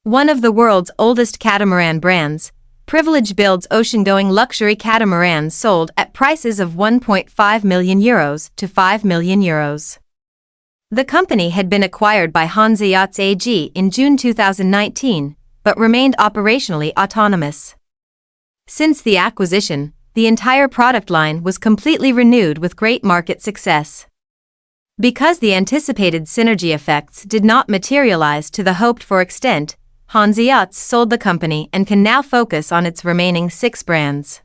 One of the world's oldest catamaran brands, Privilege builds ocean-going luxury catamarans sold at prices of €1.5 million to €5 million. The company had been acquired by Hanse Yachts AG in June 2019, but remained operationally autonomous. Since the acquisition, the entire product line was completely renewed with great market success. Because the anticipated synergy effects did not materialize to the hoped-for extent, Hanse Yachts sold the company and can now focus on its remaining 6 brands.